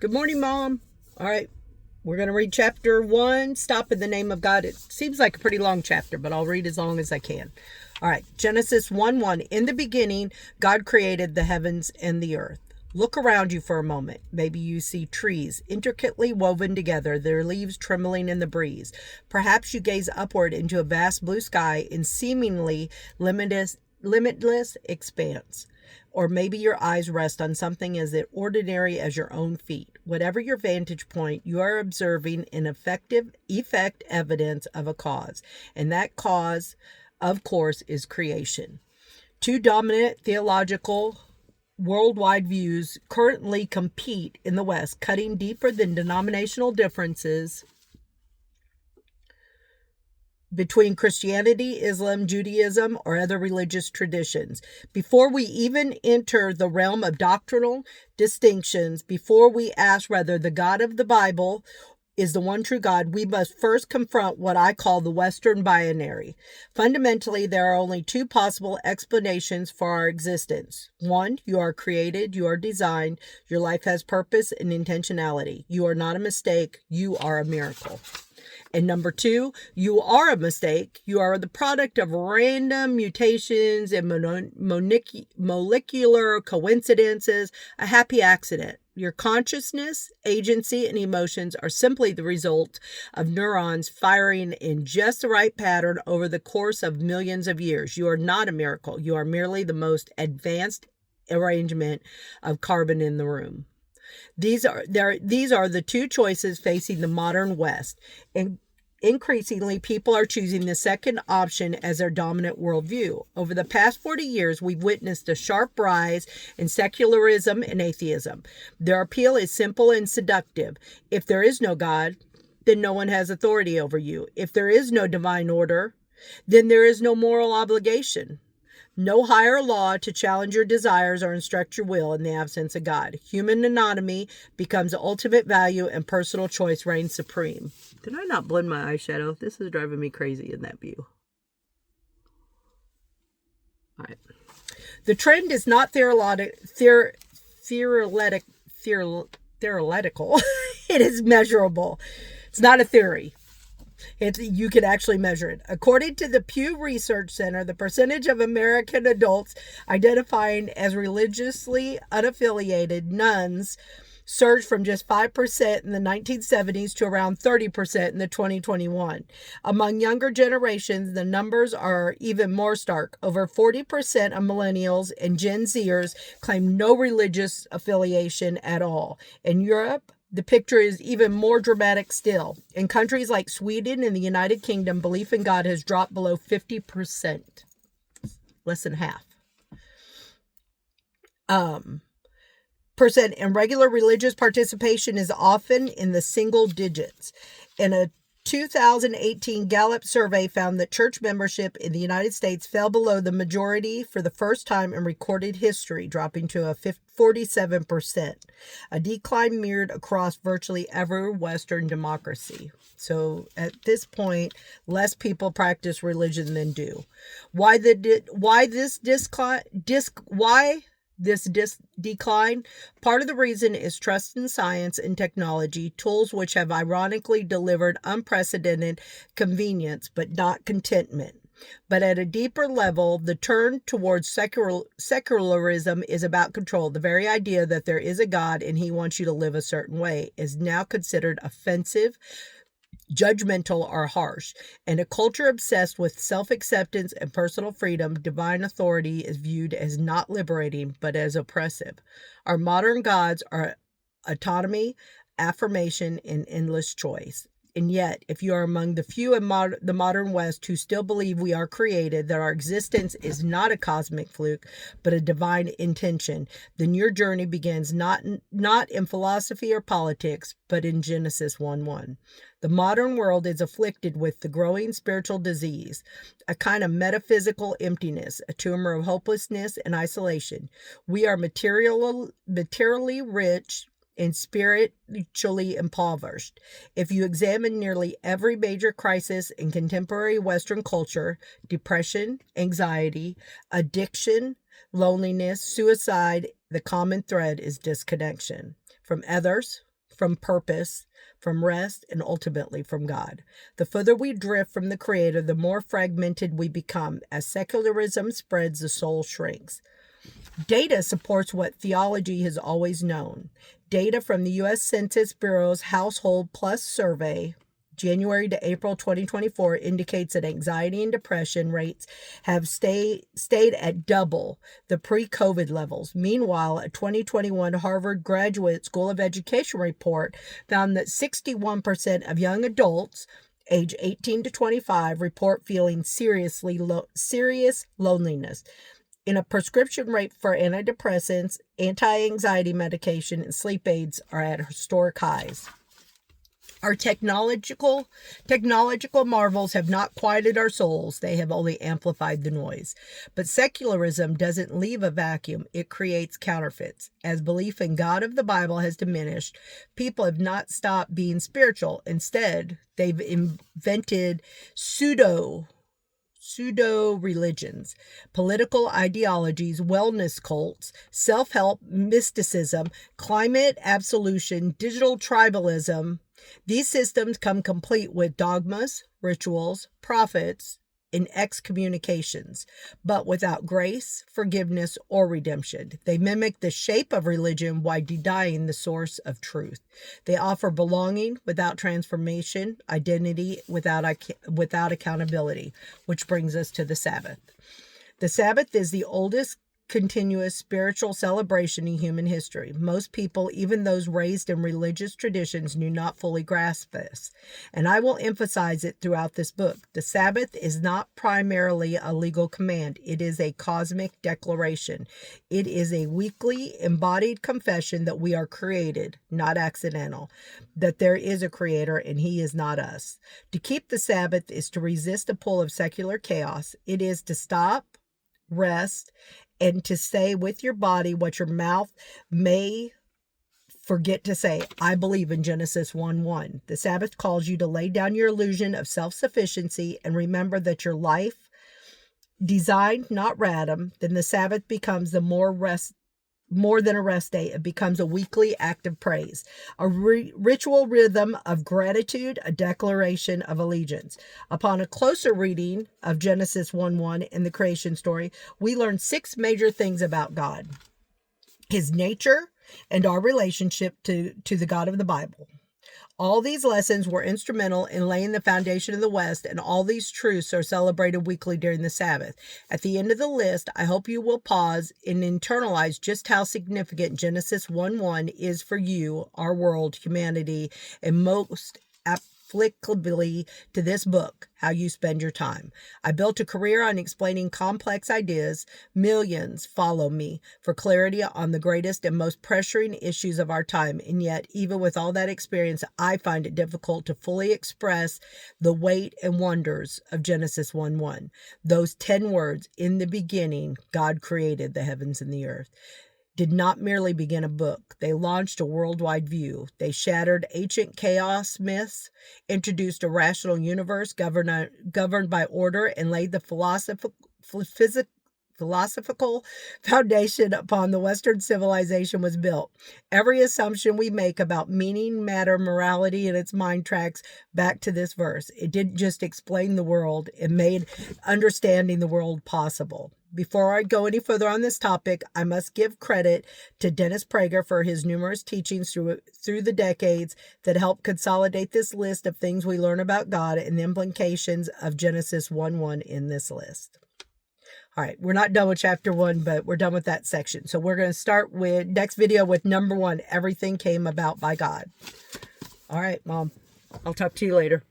Good morning, Mom. All right, we're going to read chapter 1, Stop in the Name of God. It seems like a pretty long chapter, but I'll read as long as I can. All right, Genesis 1:1. In the beginning, God created the heavens and the earth. Look around you for a moment. Maybe you see trees intricately woven together, their leaves trembling in the breeze. Perhaps you gaze upward into a vast blue sky in seemingly limitless expanse. Or maybe your eyes rest on something as ordinary as your own feet. Whatever your vantage point, you are observing an effect evidence of a cause. And that cause, of course, is creation. Two dominant theological worldwide views currently compete in the West, cutting deeper than denominational differences between Christianity, Islam, Judaism, or other religious traditions. Before we even enter the realm of doctrinal distinctions, before we ask whether the God of the Bible is the one true God, we must first confront what I call the Western binary. Fundamentally, there are only two possible explanations for our existence. One, you are created, you are designed, your life has purpose and intentionality. You are not a mistake, you are a miracle. And number two, you are a mistake. You are the product of random mutations and molecular coincidences, a happy accident. Your consciousness, agency, and emotions are simply the result of neurons firing in just the right pattern over the course of millions of years. You are not a miracle. You are merely the most advanced arrangement of carbon in the room. These are the two choices facing the modern West. And increasingly, people are choosing the second option as their dominant worldview. Over the past 40 years, we've witnessed a sharp rise in secularism and atheism. Their appeal is simple and seductive. If there is no God, then no one has authority over you. If there is no divine order, then there is no moral obligation. No higher law to challenge your desires or instruct your will in the absence of God. Human autonomy becomes the ultimate value and personal choice reigns supreme. Did I not blend my eyeshadow? This is driving me crazy in that view. All right. The trend is not theoretical. It is measurable. It's not a theory. You can actually measure it. According to the Pew Research Center, the percentage of American adults identifying as religiously unaffiliated nuns surged from just 5% in the 1970s to around 30% in the 2021. Among younger generations, the numbers are even more stark. Over 40% of millennials and Gen Zers claim no religious affiliation at all. In Europe, the picture is even more dramatic still. In countries like Sweden and the United Kingdom, belief in God has dropped below 50%, less than half. Percent, and regular religious participation is often in the single digits. In a 2018 Gallup survey found that church membership in the United States fell below the majority for the first time in recorded history, dropping to a 47%, a decline mirrored across virtually every Western democracy. So at this point, less people practice religion than do. Why this decline? Part of the reason is trust in science and technology, tools which have ironically delivered unprecedented convenience but not contentment. But at a deeper level, the turn towards secularism is about control. The very idea that there is a God and he wants you to live a certain way is now considered offensive, judgmental, or harsh. In a culture obsessed with self-acceptance and personal freedom, divine authority is viewed as not liberating, but as oppressive. Our modern gods are autonomy, affirmation, and endless choice. And yet, if you are among the few in the modern West who still believe we are created, that our existence is not a cosmic fluke, but a divine intention, then your journey begins not in philosophy or politics, but in Genesis 1:1. The modern world is afflicted with the growing spiritual disease, a kind of metaphysical emptiness, a tumor of hopelessness and isolation. We are materially rich and spiritually impoverished. If you examine nearly every major crisis in contemporary Western culture, depression, anxiety, addiction, loneliness, suicide, the common thread is disconnection from others, from purpose, from rest, and ultimately from God. The further we drift from the Creator, the more fragmented we become. As secularism spreads, the soul shrinks. Data supports what theology has always known. Data from the U.S. Census Bureau's Household Plus survey, January to April 2024, indicates that anxiety and depression rates have stayed at double the pre-COVID levels. Meanwhile, a 2021 Harvard Graduate School of Education report found that 61% of young adults age 18 to 25 report feeling serious loneliness. In a prescription rate for antidepressants, anti-anxiety medication, and sleep aids are at historic highs. Our technological marvels have not quieted our souls. They have only amplified the noise. But secularism doesn't leave a vacuum. It creates counterfeits. As belief in God of the Bible has diminished, people have not stopped being spiritual. Instead, they've invented pseudo religions, political ideologies, wellness cults, self-help mysticism, climate absolution, digital tribalism. These systems come complete with dogmas, rituals, prophets, and excommunications, but without grace, forgiveness, or redemption. They mimic the shape of religion while denying the source of truth. They offer belonging without transformation, identity without accountability, which brings us to the Sabbath. The Sabbath is the oldest continuous spiritual celebration in human history. Most people, even those raised in religious traditions, do not fully grasp this, and I will emphasize it throughout this book. The Sabbath is not primarily a legal command. It is a cosmic declaration. It is a weekly embodied confession that we are created, not accidental, that there is a creator and he is not us. To keep the Sabbath is to resist the pull of secular chaos. It is to stop, rest, and to say with your body what your mouth may forget to say. I believe in Genesis 1:1. The Sabbath calls you to lay down your illusion of self-sufficiency and remember that your life designed, not random. Then the Sabbath becomes more than a rest day. It becomes a weekly act of praise, a ritual rhythm of gratitude, a declaration of allegiance. Upon a closer reading of Genesis 1:1 in the creation story, we learn 6 major things about God: his nature and our relationship to the God of the Bible. All these lessons were instrumental in laying the foundation of the West, and all these truths are celebrated weekly during the Sabbath. At the end of the list, I hope you will pause and internalize just how significant Genesis 1:1 is for you, our world, humanity, and most applicably to this book, how you spend your time. I built a career on explaining complex ideas. Millions follow me for clarity on the greatest and most pressuring issues of our time. And yet, even with all that experience, I find it difficult to fully express the weight and wonders of Genesis 1:1. Those 10 words, in the beginning, God created the heavens and the earth, did not merely begin a book. They launched a worldwide view. They shattered ancient chaos myths, introduced a rational universe governed by order, and laid the philosophical foundation upon the Western civilization was built. Every assumption we make about meaning, matter, morality, and its mind tracks back to this verse. It didn't just explain the world, it made understanding the world possible. Before I go any further on this topic, I must give credit to Dennis Prager for his numerous teachings through the decades that helped consolidate this list of things we learn about God and the implications of Genesis 1:1 in this list. All right, we're not done with chapter 1, but we're done with that section. So we're going to start with next video with number 1, everything came about by God. All right, Mom, I'll talk to you later.